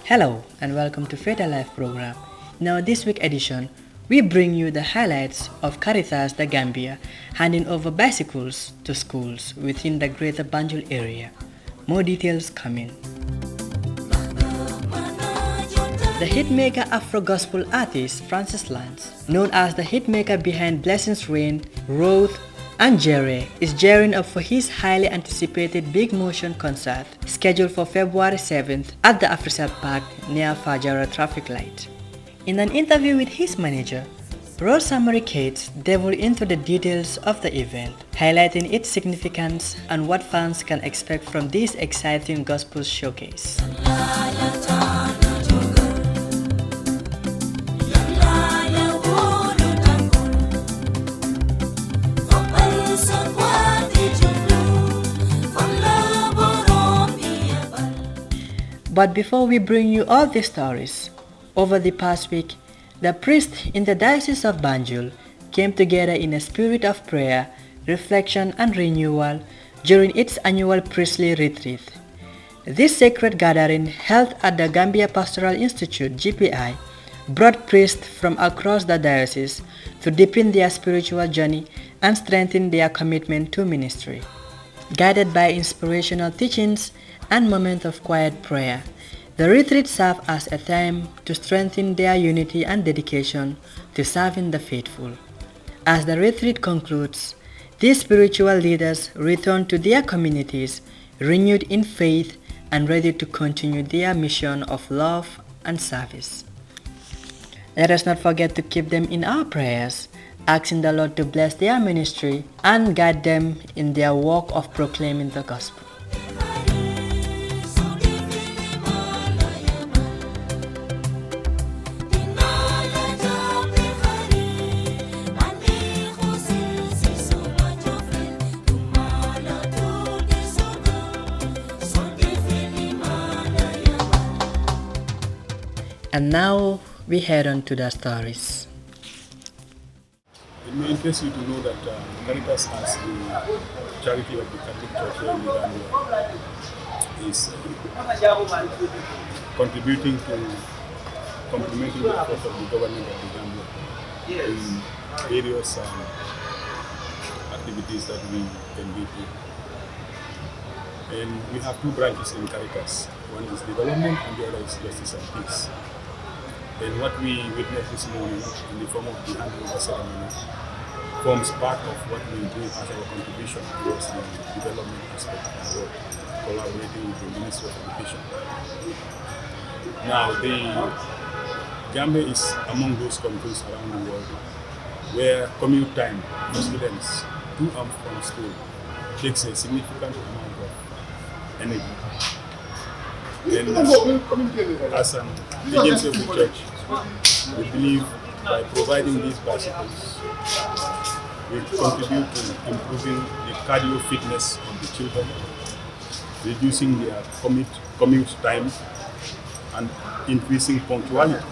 Hello and welcome to Faith Life program. In our this week edition, we bring you the highlights of Caritas the Gambia handing over bicycles to schools within the greater Banjul area. More details coming. The hitmaker Afro-gospel artist Francis Lance, known as the hitmaker behind Blessings Rain, Roth, and Jerry, is gearing up for his highly anticipated Big Motion concert scheduled for February 7th at the Afrisat Park near Fajara traffic light. In an interview with his manager, Rose Summary Cates delved into the details of the event, highlighting its significance and what fans can expect from this exciting gospel showcase. But before we bring you all these stories, over the past week, the priests in the Diocese of Banjul came together in a spirit of prayer, reflection and renewal during its annual priestly retreat. This sacred gathering, held at the Gambia Pastoral Institute GPI, brought priests from across the diocese to deepen their spiritual journey and strengthen their commitment to ministry. Guided by inspirational teachings and moments of quiet prayer, the retreat served as a time to strengthen their unity and dedication to serving the faithful. As the retreat concludes, these spiritual leaders return to their communities renewed in faith and ready to continue their mission of love and service. Let us not forget to keep them in our prayers, asking the Lord to bless their ministry and guide them in their work of proclaiming the gospel. And now we head on to the stories. It may interest you to know that Caritas, as the charity of the Catholic Church here in Uganda, is contributing to complementing the efforts of the government of the Gambia in various activities that we can do. And we have two branches in Caritas. One is development and the other is justice and peace. And what we witnessed this morning in the form of the handover ceremony forms part of what we do as our contribution towards the development aspect of work, collaborating with the Ministry of Education. Now, the Gambia is among those countries around the world where commute time for students to and from school takes a significant amount of energy. And as an agency of the church, we believe by providing these bicycles, we contribute to improving the cardio fitness of the children, reducing their commute time, and increasing punctuality.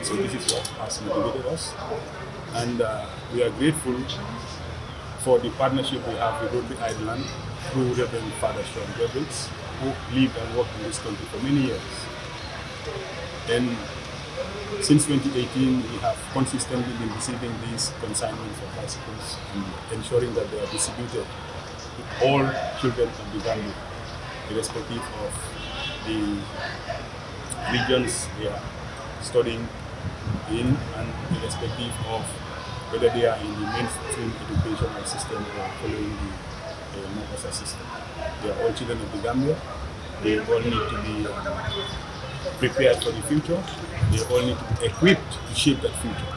So this is what has motivated us, and we are grateful for the partnership we have with Rotary Ireland through Reverend Father Sean Gabriels, who lived and worked in this country for many years. And since 2018, we have consistently been receiving these consignments of bicycles and ensuring that they are distributed to all children of the Gambia, irrespective of the regions they are studying in and irrespective of whether they are in the mainstream educational system or following the Mombasa system. They are all children of the Gambia. They all need to be prepared for the future. They all need to be equipped to shape that future.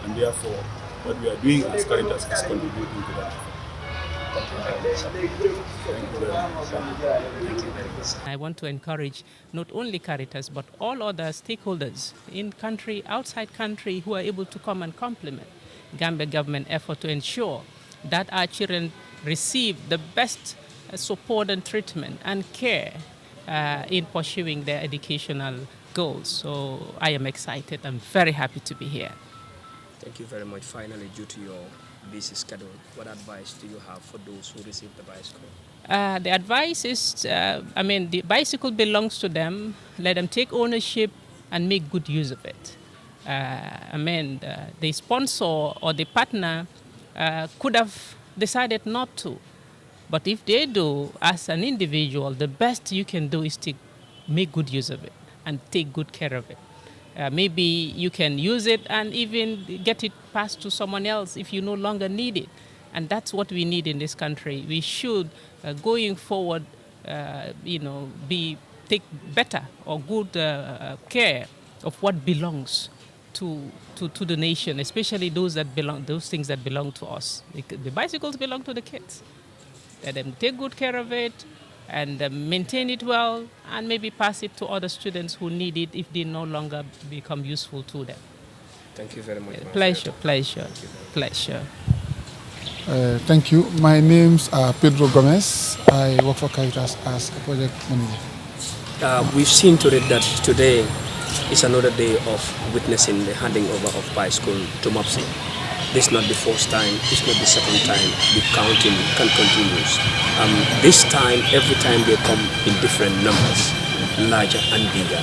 And therefore, what we are doing as Caritas is contributing to that. Thank you very much. I want to encourage not only Caritas but all other stakeholders in country, outside country, who are able to come and complement Gambia government effort to ensure that our children receive the best support and treatment and care in pursuing their educational goals. So I am excited. I'm very happy to be here. Thank you very much. Finally, due to your busy schedule, what advice do you have for those who receive the bicycle? The advice is, the bicycle belongs to them. Let them take ownership and make good use of it. The sponsor or the partner could have decided not to. But if they do, as an individual, the best you can do is to make good use of it and take good care of it. Maybe you can use it and even get it passed to someone else if you no longer need it. And that's what we need in this country. We should, going forward, take better or good care of what belongs to the nation, especially those things that belong to us. The bicycles belong to the kids. Let them take good care of it and maintain it well, and maybe pass it to other students who need it if they no longer become useful to them. Thank you very much. Pleasure. Thank you. My name's Pedro Gomez. I work for Caritas as a project manager. We've seen that today is another day of witnessing the handing over of bicycle to MOPSI. This is not the first time, it's not the second time. The counting continues. This time, every time they come in different numbers, larger and bigger.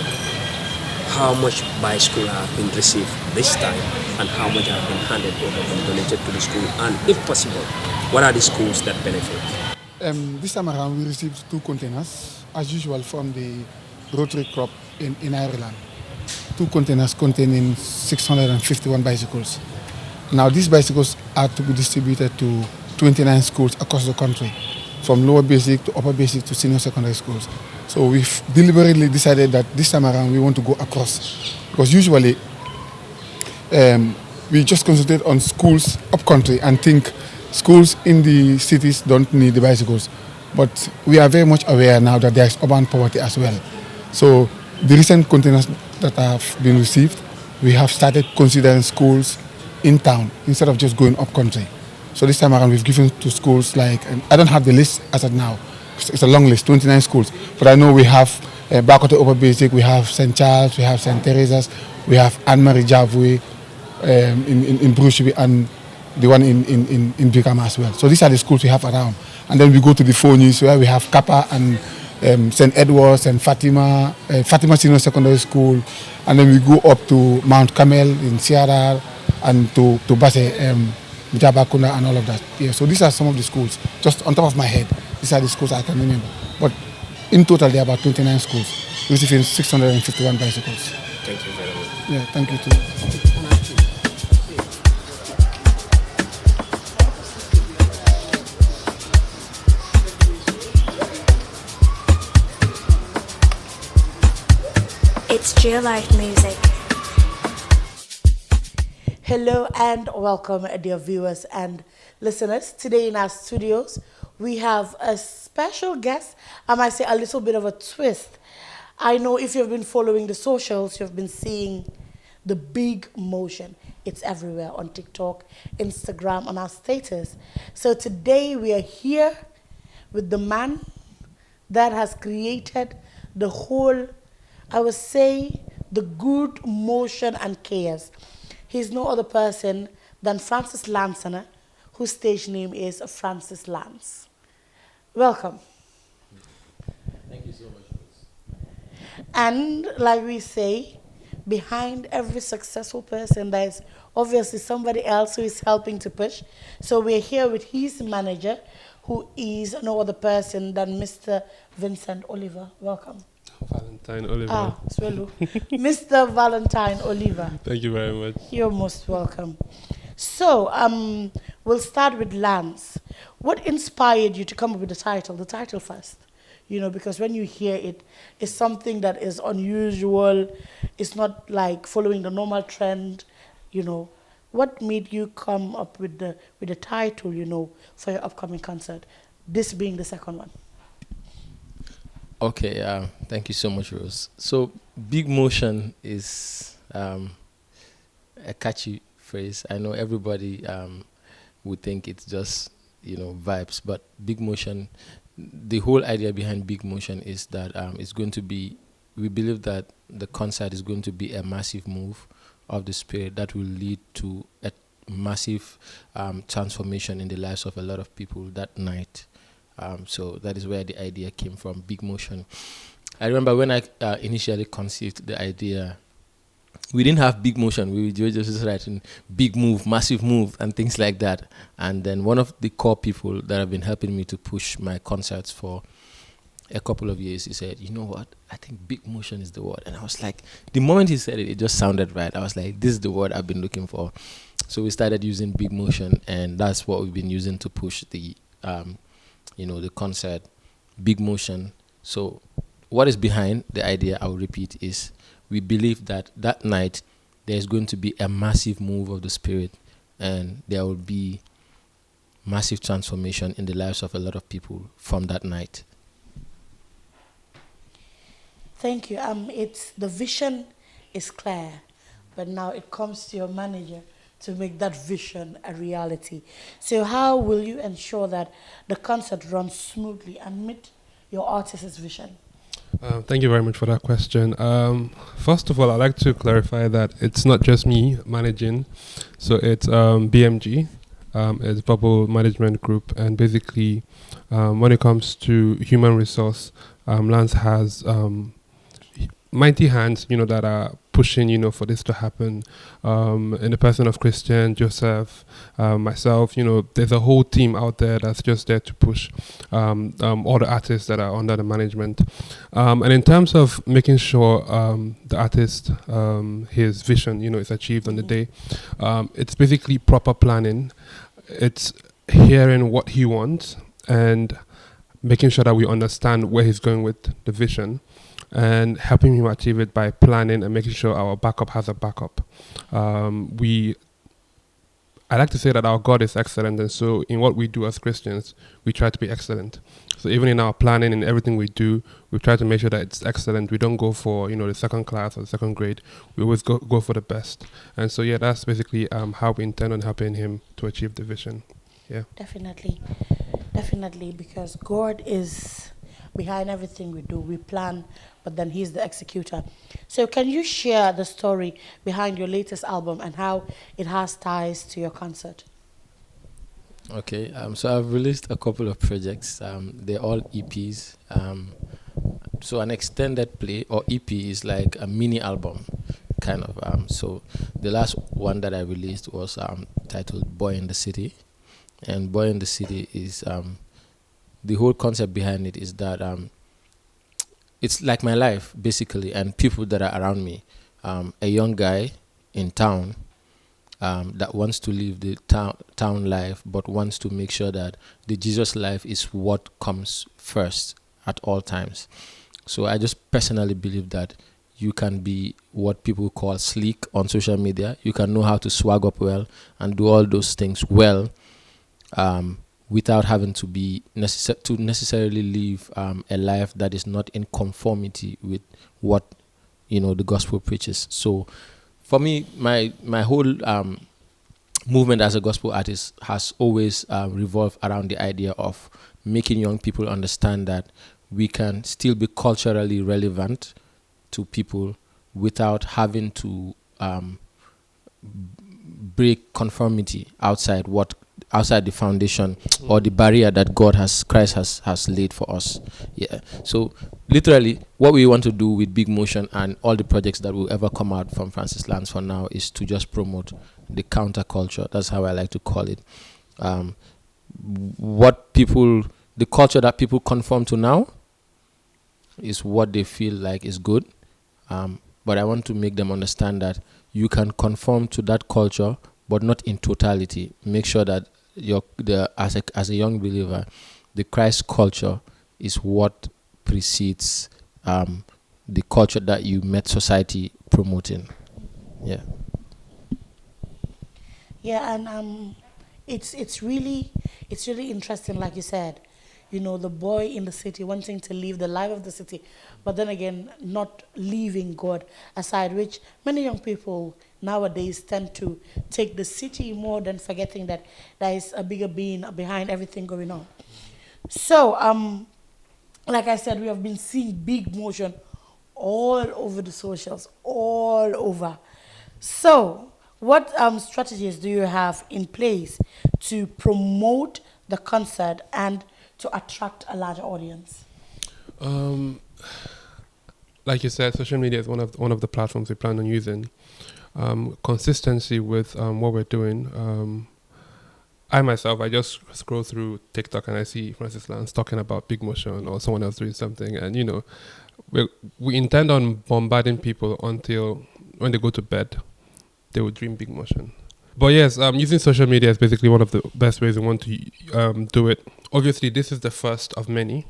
How much bicycle have been received this time, and how much have been handed over and donated to the school? And if possible, what are the schools that benefit? This time around, we received 2 containers, as usual, from the Rotary Club in Ireland. 2 containers containing 651 bicycles. Now, these bicycles are to be distributed to 29 schools across the country, from lower basic to upper basic to senior secondary schools. So we've deliberately decided that this time around we want to go across, because usually we just concentrate on schools up country and think schools in the cities don't need the bicycles. But we are very much aware now that there is urban poverty as well. So the recent containers that have been received, we have started considering schools in town instead of just going up country. So this time around we've given to schools like, I don't have the list as of now, it's a long list, 29 schools, but I know we have Bakote Upper Basic, we have St. Charles, we have St. Teresa's, we have Anne-Marie Javoué in Brucheby, and the one in Bikama as well. So these are the schools we have around. And then we go to the Fonis where we have Kappa and St. Edward's and Fatima Senior Secondary School, and then we go up to Mount Carmel in Sierra, and to Basse, Jabakunda and all of that. Yeah, so these are some of the schools, just on top of my head. These are the schools I can remember. But in total, there are about 29 schools, receiving 651 bicycles. Thank you very much. Yeah, thank you too. It's Geolife Music. Hello and welcome, dear viewers and listeners. Today in our studios, we have a special guest. I might say a little bit of a twist. I know if you've been following the socials, you've been seeing the big motion. It's everywhere on TikTok, Instagram, on our status. So today we are here with the man that has created the whole, I would say, the good motion and chaos. He's no other person than Francis Lansoner, whose stage name is Francis Lance. Welcome. Thank you so much. And like we say, behind every successful person, there's obviously somebody else who is helping to push. So we're here with his manager, who is no other person than Mr. Vincent Oliver. Welcome. Valentine Oliver. Swallow. Mr. Valentine Oliver. Thank you very much. You're most welcome. So, we'll start with Lance. What inspired you to come up with the title? The title first. You know, because when you hear it, it's something that is unusual. It's not like following the normal trend. You know, what made you come up with the title? You know, for your upcoming concert. This being the second one. Okay, thank you so much, Rose. So, big motion is a catchy phrase. I know everybody would think it's just, vibes, but big motion, the whole idea behind big motion is that it's going to be, we believe that the concert is going to be a massive move of the spirit that will lead to a massive transformation in the lives of a lot of people that night. So that is where the idea came from, Big Motion. I remember when I initially conceived the idea, we didn't have Big Motion. We were just writing big move, massive move, and things like that. And then one of the core people that have been helping me to push my concerts for a couple of years, he said, you know what, I think Big Motion is the word. And I was like, the moment he said it, it just sounded right. I was like, this is the word I've been looking for. So we started using Big Motion, and that's what we've been using to push the, the concert, Big Motion. So what is behind the idea, I'll repeat, is we believe that that night there's going to be a massive move of the Spirit, and there will be massive transformation in the lives of a lot of people from that night. Thank you. It's the vision is clear, but now it comes to your manager to make that vision a reality. So how will you ensure that the concert runs smoothly and meet your artist's vision? Thank you very much for that question. First of all, I'd like to clarify that it's not just me managing. So it's BMG, it's Bubble Management Group, and basically when it comes to human resource, Lance has mighty hands, that are pushing, for this to happen. In the person of Christian, Joseph, myself, there's a whole team out there that's just there to push all the artists that are under the management. And in terms of making sure the artist, his vision, is achieved on the day, it's basically proper planning. It's hearing what he wants and making sure that we understand where he's going with the vision, and helping him achieve it by planning and making sure our backup has a backup. I like to say that our God is excellent, and so in what we do as Christians, we try to be excellent. So even in our planning and everything we do, we try to make sure that it's excellent. We don't go for, the second class or the second grade. We always go for the best. And so, that's basically how we intend on helping him to achieve the vision. Yeah. Definitely, because God is behind everything we do. We plan, but then he's the executor. So can you share the story behind your latest album and how it has ties to your concert? Okay, so I've released a couple of projects. They're all EPs. So an extended play or EP is like a mini album, kind of. So the last one that I released was titled Boy in the City. And Boy in the City is... the whole concept behind it is that it's like my life, basically, and people that are around me. A young guy in town that wants to live the town life, but wants to make sure that the Jesus life is what comes first at all times. So I just personally believe that you can be what people call sleek on social media. You can know how to swag up well and do all those things well, without having to be necessarily live a life that is not in conformity with what the gospel preaches. So, for me, my whole movement as a gospel artist has always revolved around the idea of making young people understand that we can still be culturally relevant to people without having to break conformity outside the foundation or the barrier that Christ has laid for us. Yeah. So literally what we want to do with Big Motion and all the projects that will ever come out from Francis Lance for now is to just promote the counterculture. That's how I like to call it. The culture that people conform to now is what they feel like is good. But I want to make them understand that you can conform to that culture, but not in totality. Make sure that as a young believer, the Christ culture is what precedes the culture that you met society promoting. Yeah. Yeah, and it's really interesting, like you said. The boy in the city wanting to live the life of the city, but then again, not leaving God aside, which many young people nowadays tend to take the city more than forgetting that there is a bigger being behind everything going on. So, like I said, we have been seeing Big Motion all over the socials, all over. So, what strategies do you have in place to promote the concert and to attract a larger audience? Like you said, social media is one of the platforms we plan on using. Consistency with what we're doing. I myself, I just scroll through TikTok and I see Francis Lance talking about Big Motion or someone else doing something, and we intend on bombarding people until when they go to bed, they will dream Big Motion. But yes, using social media is basically one of the best ways we want to do it. Obviously, this is the first of many,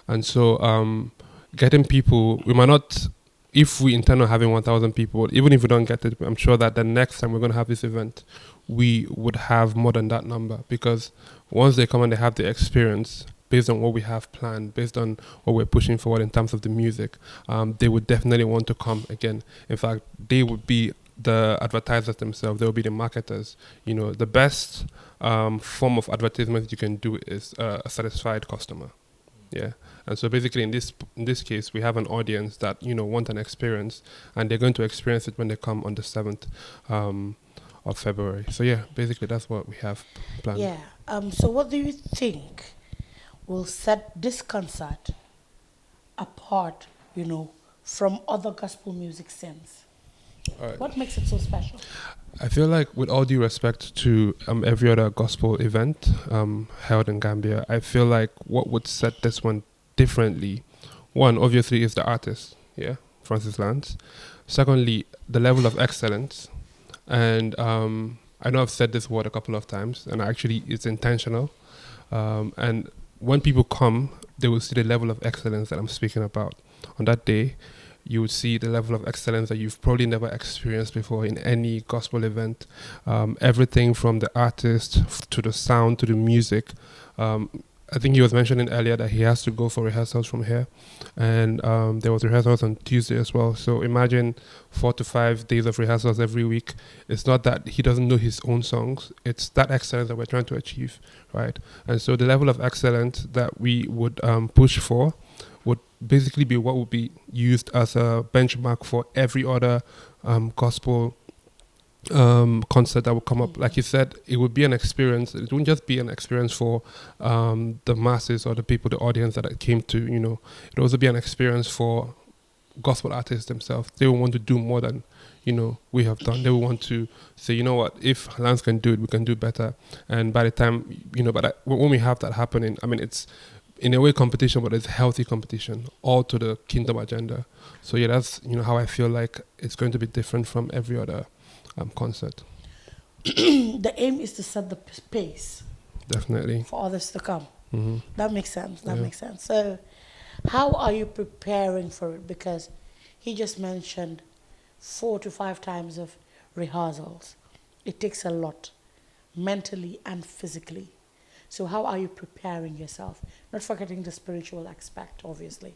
and so getting people, we might not, if we intend on having 1,000 people, even if we don't get it, I'm sure that the next time we're going to have this event, we would have more than that number, because once they come and they have the experience, based on what we have planned, based on what we're pushing forward in terms of the music, they would definitely want to come again. In fact, they would be the advertisers themselves, they will be the marketers. The best form of advertisement you can do is a satisfied customer. Yeah. And so basically in this case, we have an audience that, want an experience, and they're going to experience it when they come on the 7th of February. So yeah, basically that's what we have planned. Yeah. So what do you think will set this concert apart, from other gospel music scenes? What makes it so special? I feel like, with all due respect to every other gospel event held in Gambia, I feel like what would set this one differently, one, obviously, is the artist, Francis Lance. Secondly, the level of excellence. And I know I've said this word a couple of times, and actually it's intentional. And when people come, they will see the level of excellence that I'm speaking about. On that day, you would see the level of excellence that you've probably never experienced before in any gospel event. Everything from the artist to the sound to the music. I think he was mentioning earlier that he has to go for rehearsals from here, and there was rehearsals on Tuesday as well. So imagine 4 to 5 days of rehearsals every week. It's not that he doesn't know his own songs, it's that excellence that we're trying to achieve, right? And so the level of excellence that we would push for would basically be what would be used as a benchmark for every other gospel concert that will come up. Like you said, it would be an experience. It wouldn't just be an experience for the masses or the people, the audience that came to, it would also be an experience for gospel artists themselves. They will want to do more than, we have done. They will want to say, you know what, if Lance can do it, we can do better. And by the time, when we have that happening, it's in a way competition, but it's healthy competition, all to the kingdom agenda. So yeah, that's, how I feel like it's going to be different from every other concert. The aim is to set the pace. Definitely. For others to come. Mm-hmm. That makes sense. That makes sense. So how are you preparing for it? Because he just mentioned 4 to 5 times of rehearsals. It takes a lot, mentally and physically. So how are you preparing yourself? Not forgetting the spiritual aspect, obviously.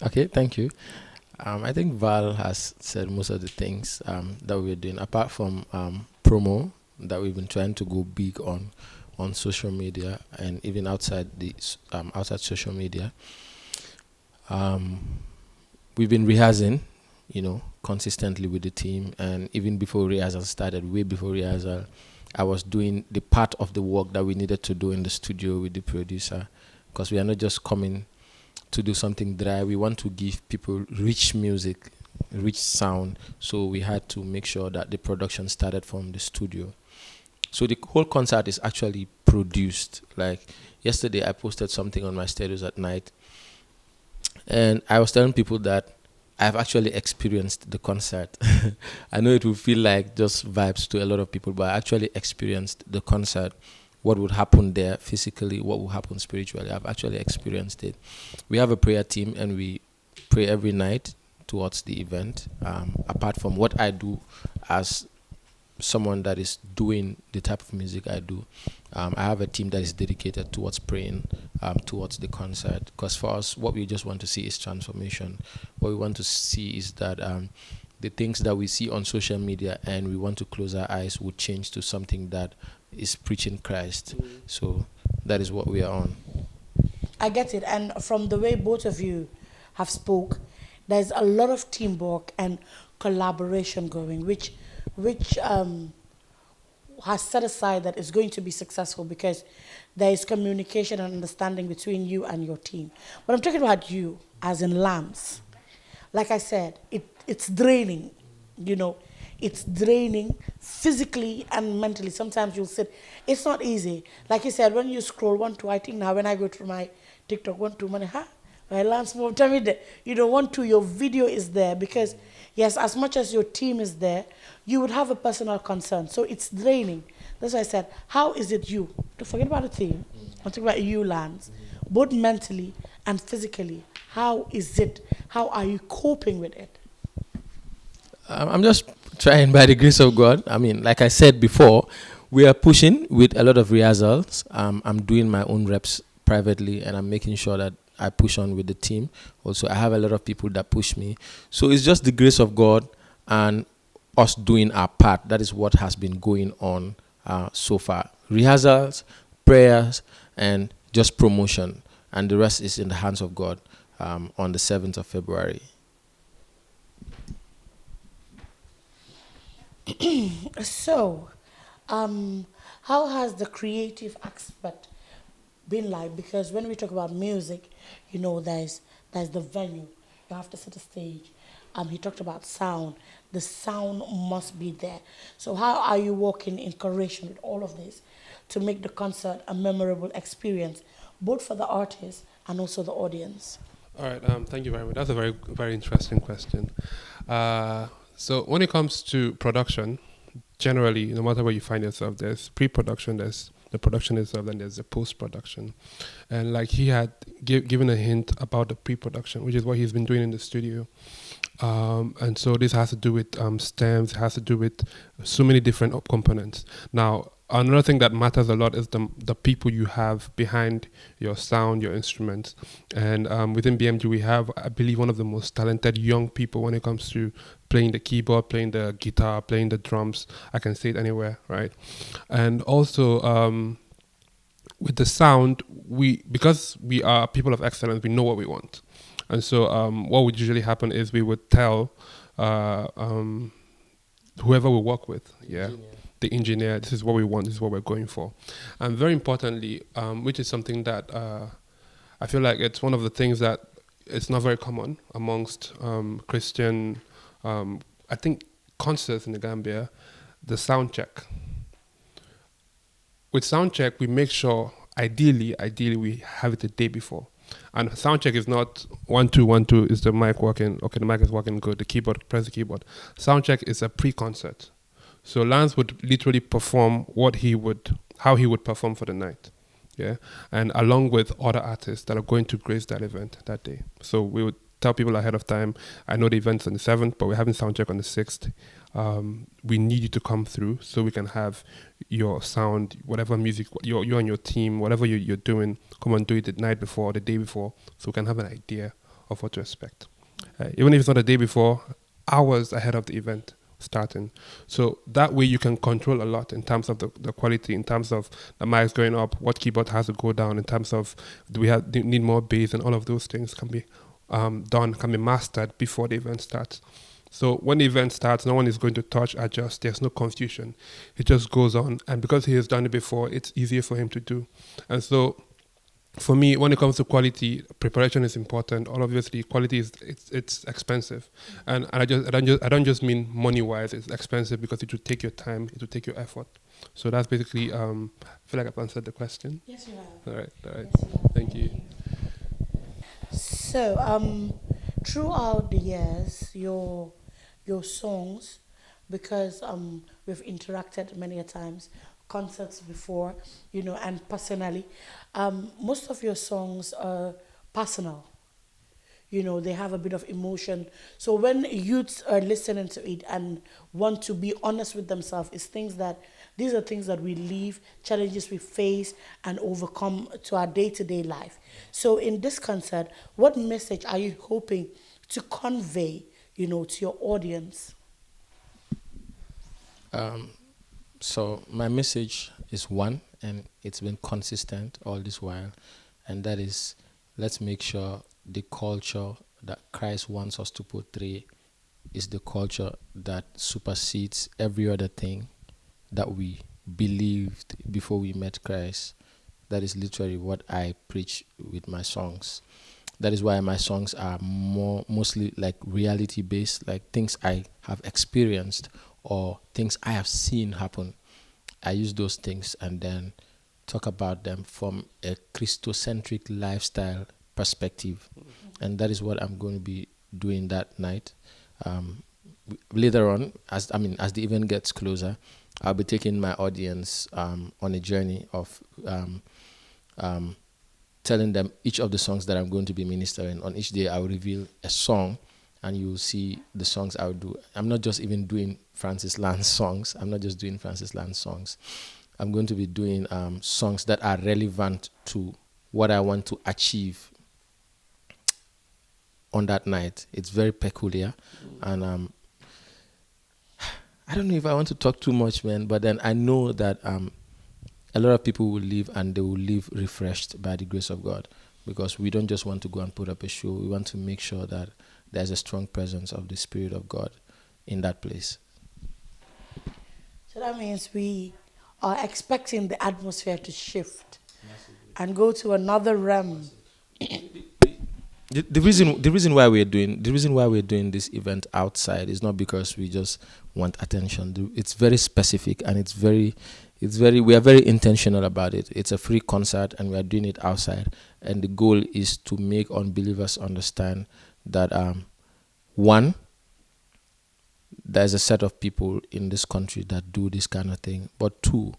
Okay, thank you. I think Val has said most of the things that we're doing, apart from promo that we've been trying to go big on social media and even outside social media. We've been rehearsing, consistently with the team, and even before rehearsal started, way before rehearsal, I was doing the part of the work that we needed to do in the studio with the producer, because we are not just coming to do something dry. We want to give people rich music, rich sound. So we had to make sure that the production started from the studio. So the whole concert is actually produced. Like yesterday, I posted something on my status at night, and I was telling people that I've actually experienced the concert. I know it will feel like just vibes to a lot of people, but I actually experienced the concert. What would happen there physically, what will happen spiritually. I've actually experienced it. We have a prayer team, and we pray every night towards the event. Apart from what I do as someone that is doing the type of music I do, I have a team that is dedicated towards praying towards the concert. Because for us, what we just want to see is transformation. What we want to see is that the things that we see on social media and we want to close our eyes would change to something that is preaching Christ. So that is what we are on. I get it. And from the way both of you have spoke, there's a lot of teamwork and collaboration going, which has set aside that it's going to be successful because there is communication and understanding between you and your team. But I'm talking about you, as in Lambs. Like I said, it's draining, you know. It's draining physically and mentally. Sometimes you'll sit. It's not easy. Like you said, when you scroll 1, 2, I think now when I go through my TikTok, 1, 2, money, my Lambs more tell me that, 1, 2, your video is there because, yes, as much as your team is there, you would have a personal concern. So it's draining. That's why I said, how is it you? Don't forget about the team. I'm talking about you, Lance. Both mentally and physically. How is it? How are you coping with it? I'm just trying by the grace of God. I mean, like I said before, we are pushing with a lot of rehearsals. I'm doing my own reps privately, and I'm making sure that I push on with the team. Also, I have a lot of people that push me. So it's just the grace of God and us doing our part. That is what has been going on so far. Rehearsals, prayers, and just promotion. And the rest is in the hands of God on the 7th of February. So, how has the creative aspect been like? Because when we talk about music, there's the venue. You have to set a stage. He talked about sound. The sound must be there. So how are you working in correlation with all of this to make the concert a memorable experience, both for the artist and also the audience? All right, thank you very much. That's a very, very interesting question. So when it comes to production, generally, no matter where you find yourself, there's pre-production, there's the production itself, and there's the post-production. And like he had given a hint about the pre-production, which is what he's been doing in the studio. And so this has to do with stems, it has to do with so many different components. Now, another thing that matters a lot is the people you have behind your sound, your instruments. And within BMG, we have, I believe, one of the most talented young people when it comes to playing the keyboard, playing the guitar, playing the drums. I can say it anywhere, right? And also, with the sound, because we are people of excellence, we know what we want. And so what would usually happen is we would tell whoever we work with, the engineer, this is what we want, this is what we're going for. And very importantly, which is something that I feel like it's one of the things that it's not very common amongst Christian, I think, concerts in the Gambia, the sound check. With sound check, we make sure, ideally, we have it the day before. And sound check is not 1 2 1 2. Is the mic working? Okay, the mic is working good. The keyboard, press the keyboard. Sound check is a pre-concert. So Lance would literally perform how he would perform for the night, and along with other artists that are going to grace that event that day. So we would tell people ahead of time, I know the event's on the 7th, but we're having sound check on the 6th. We need you to come through so we can have your sound, whatever music, you and your team, whatever you're doing, come and do it the night before or the day before so we can have an idea of what to expect. Even if it's not the day before, hours ahead of the event starting. So that way you can control a lot in terms of the quality, in terms of the mics going up, what keyboard has to go down, in terms of do we need more bass, and all of those things can be done, can be mastered before the event starts. So when the event starts, no one is going to touch, adjust. There's no confusion. It just goes on. And because he has done it before, it's easier for him to do. And so for me, when it comes to quality, preparation is important. Obviously, quality it's expensive. And I don't just mean money-wise. It's expensive because it will take your time. It will take your effort. So that's basically, I feel like I've answered the question. Yes, you have. All right. Yes, you have. Thank you. So, throughout the years, your songs, because we've interacted many a times, concerts before, and personally, most of your songs are personal. They have a bit of emotion. So when youths are listening to it and want to be honest with themselves, these are things that we live, challenges we face and overcome to our day-to-day life. So in this concert, what message are you hoping to convey, to your audience? So my message is one, and it's been consistent all this while, and that is, let's make sure the culture that Christ wants us to portray is the culture that supersedes every other thing that we believed before we met Christ. That is literally what I preach with my songs. That is why my songs are mostly like reality based, like things I have experienced or things I have seen happen. I use those things and then talk about them from a Christocentric lifestyle perspective. And that is what I'm going to be doing that night. Later on, as the event gets closer, I'll be taking my audience on a journey of telling them each of the songs that I'm going to be ministering. On each day, I will reveal a song, and you will see the songs I will do. I'm not just even doing Francis Land's songs. I'm not just doing Francis Land's songs. I'm going to be doing songs that are relevant to what I want to achieve on that night. It's very peculiar, and I don't know if I want to talk too much, man, but then I know that a lot of people will leave and they will leave refreshed by the grace of God, because we don't just want to go and put up a show. We want to make sure that there's a strong presence of the Spirit of God in that place. So that means we are expecting the atmosphere to shift and go to another realm. The reason why we're doing this event outside is not because we just want attention. It's very specific, and we are very intentional about it. It's a free concert, and we are doing it outside. And the goal is to make unbelievers understand that one, there's a set of people in this country that do this kind of thing. But two,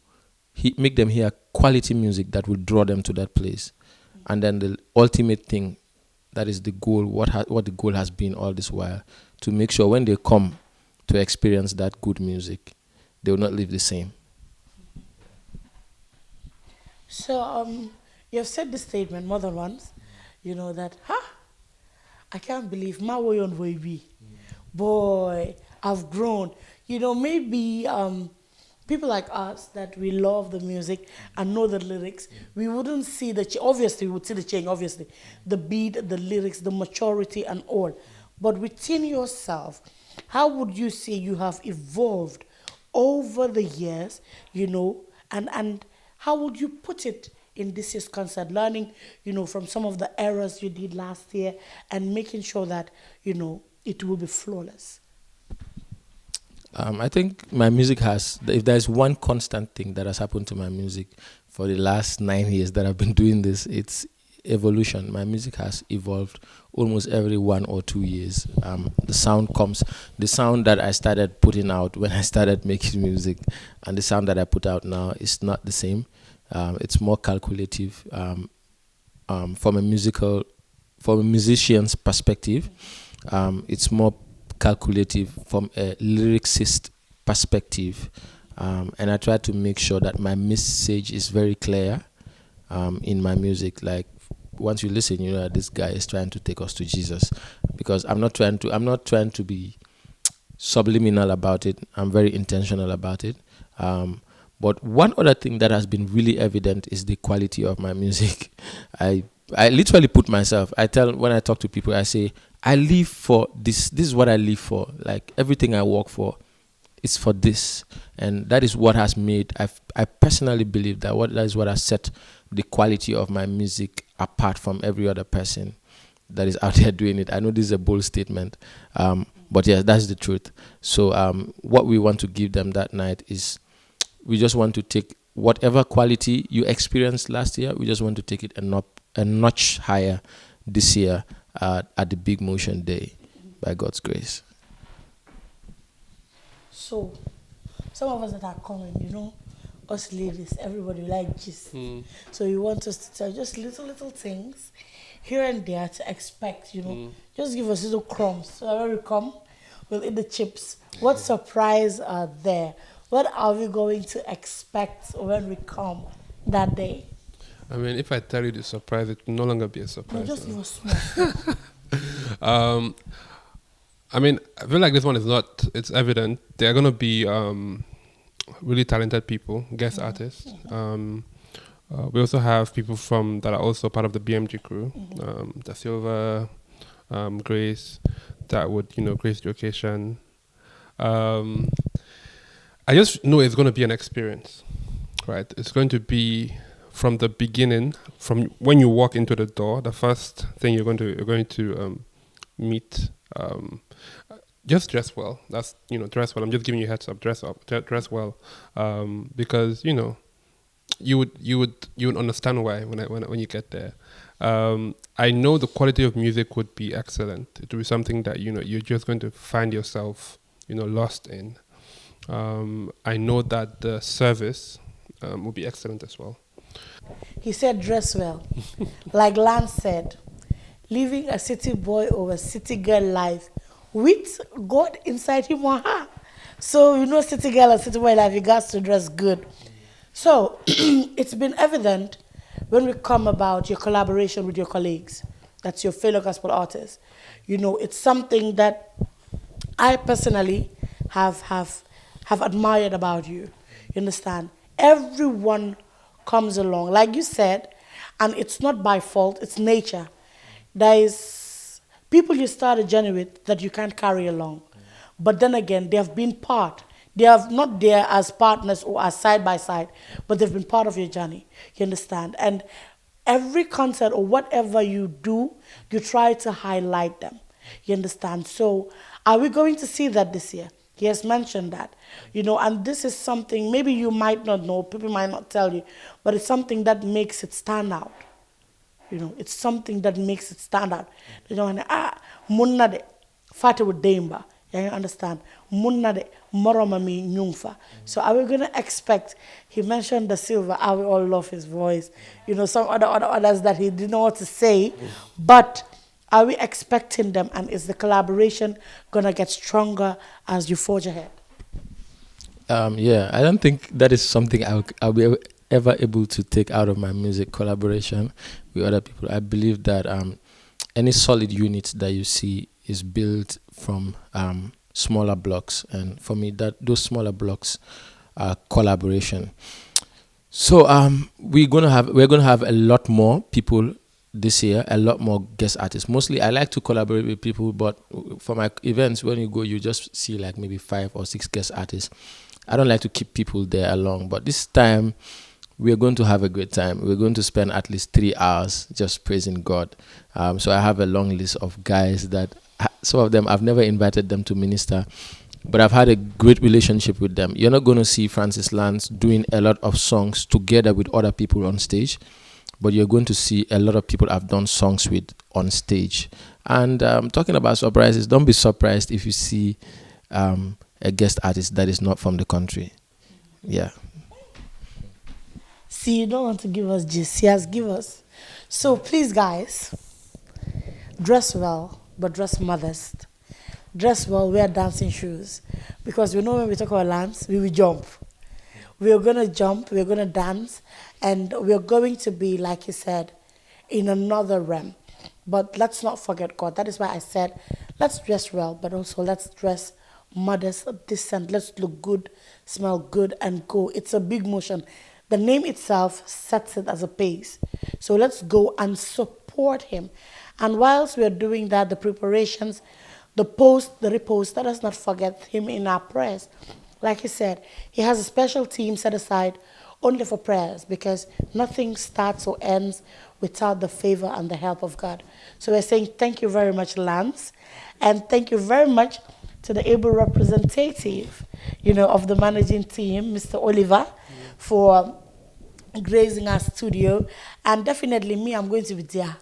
make them hear quality music that will draw them to that place. And then the ultimate thing, that is the goal, what the goal has been all this while, to make sure when they come to experience that good music, they will not leave the same. So you have said this statement more than once, that, I can't believe my way on way be. Boy, I've grown. Maybe people like us that we love the music and know the lyrics, we wouldn't see obviously we would see the change, obviously, the beat, the lyrics, the maturity and all. But within yourself, how would you say you have evolved over the years, and how would you put it in this year's concert, learning, from some of the errors you did last year and making sure that, it will be flawless? I think my music if there's one constant thing that has happened to my music for the last 9 years that I've been doing this, it's evolution. My music has evolved almost every 1 or 2 years. The sound that I started putting out when I started making music and the sound that I put out now is not the same. It's more calculative from a musician's perspective. It's more calculative from a lyricist perspective, and I try to make sure that my message is very clear in my music. Like, once you listen, you know that this guy is trying to take us to Jesus, because I'm not trying to be subliminal about it. I'm very intentional about it. But one other thing that has been really evident is the quality of my music. I literally put myself, when I talk to people, I say, I live for this. This is what I live for. Like, everything I work for is for this. And that is what has made, I personally believe that is what has set the quality of my music apart from every other person that is out there doing it. I know this is a bold statement, but yes, that's the truth. So what we want to give them that night is, we just want to take whatever quality you experienced last year, we just want to take it a notch higher this year at the Big Motion Day, by God's grace. So, some of us that are coming, us ladies, everybody like gist. So you want us to tell just little things here and there to expect, Just give us little crumbs. So when we come, we'll eat the chips. What surprise are there? What are we going to expect when we come that day? I mean, if I tell you the surprise, it will no longer be a surprise. No, just give us small. I mean, I feel like this one it's evident. There are going to be really talented people, guest artists. We also have people that are also part of the BMG crew. Da Silva, Grace, that would, grace the occasion. I just know it's going to be an experience. right? It's going to be from the beginning, from when you walk into the door. The first thing you're going to meet. Just dress well. That's dress well. I'm just giving you a heads up. Dress well, because you would understand why when you get there. I know the quality of music would be excellent. It would be something that you're just going to find yourself lost in. I know that the service will be excellent as well. He said dress well. Like Lance said, living a city boy or a city girl life with God inside him or her. So city girl and city boy life, you got to dress good. So it's been evident when we come about your collaboration with your colleagues, that's your fellow gospel artists. It's something that I personally have admired about you. You understand? Everyone comes along, like you said, and it's not by fault, it's nature. There is people you start a journey with that you can't carry along. But then again, they have been part. They are not there as partners or as side by side, but they've been part of your journey. You understand? And every concert or whatever you do, you try to highlight them. You understand? So are we going to see that this year? He has mentioned that. And this is something maybe you might not know, people might not tell you, but it's something that makes it stand out. It's something that makes it stand out. Munna de fate wo demba. You understand? Munna de moroma mi nyungfa. So are we going to expect, he mentioned the silver, I will all love his voice. Some others that he didn't know what to say, but are we expecting them, and is the collaboration going to get stronger as you forge ahead? Yeah, I don't think that is something I'll be ever able to take out of my music collaboration with other people. I believe that any solid unit that you see is built from smaller blocks, and for me, that those smaller blocks are collaboration. So we're gonna have a lot more people this year, a lot more guest artists. Mostly, I like to collaborate with people, but for my events, when you go, you just see like maybe 5 or 6 guest artists. I don't like to keep people there along, but this time we're going to have a great time. We're going to spend at least 3 hours just praising God. So I have a long list of guys that some of them I've never invited them to minister, but I've had a great relationship with them. You're not going to see Francis Lance doing a lot of songs together with other people on stage, but you're going to see a lot of people I've done songs with on stage. And talking about surprises, don't be surprised if you see a guest artist that is not from the country. Yeah. See, you don't want to give us gist. He has give us. So please, guys, dress well, but dress modest. Dress well, wear dancing shoes. Because we know when we talk about Lance, we will jump. We are going to jump, we are going to dance, and we are going to be, like he said, in another realm. But let's not forget God. That is why I said, let's dress well, but also let's dress modest, decent. Let's look good, smell good, and go. It's a big motion. The name itself sets it as a pace. So let's go and support him. And whilst we are doing that, the preparations, the post, the repost, let us not forget him in our prayers. Like he said, he has a special team set aside only for prayers, because nothing starts or ends without the favor and the help of God. So we're saying thank you very much, Lance, and thank you very much to the able representative, of the managing team, Mr. Oliver, for gracing our studio. And definitely me, I'm going to be there.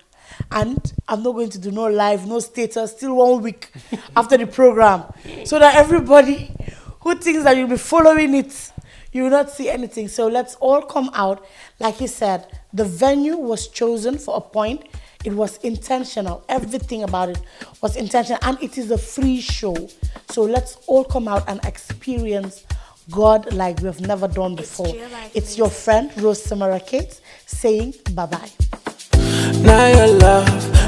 And I'm not going to do no live, no status, still 1 week after the program, so that everybody who thinks that you'll be following it, you will not see anything. So let's all come out. Like he said, the venue was chosen for a point. It was intentional. Everything about it was intentional. And it is a free show. So let's all come out and experience God like we've never done before. It's your friend, Rose Samara Kate, saying bye-bye. Now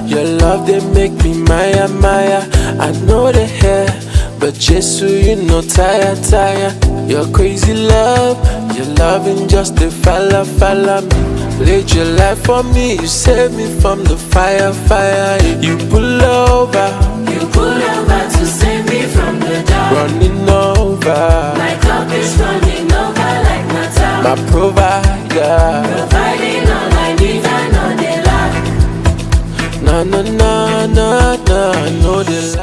your love, they make me Maya. I know the hair, but Jesus, tire. Your crazy love, your loving just a follow me. Laid your life for me, you saved me from the fire. You pull over to save me from the dark. Running over, my cup is running over like my tower. My provider. providing all I need, I know they lack. Na na na na na, I know they lack.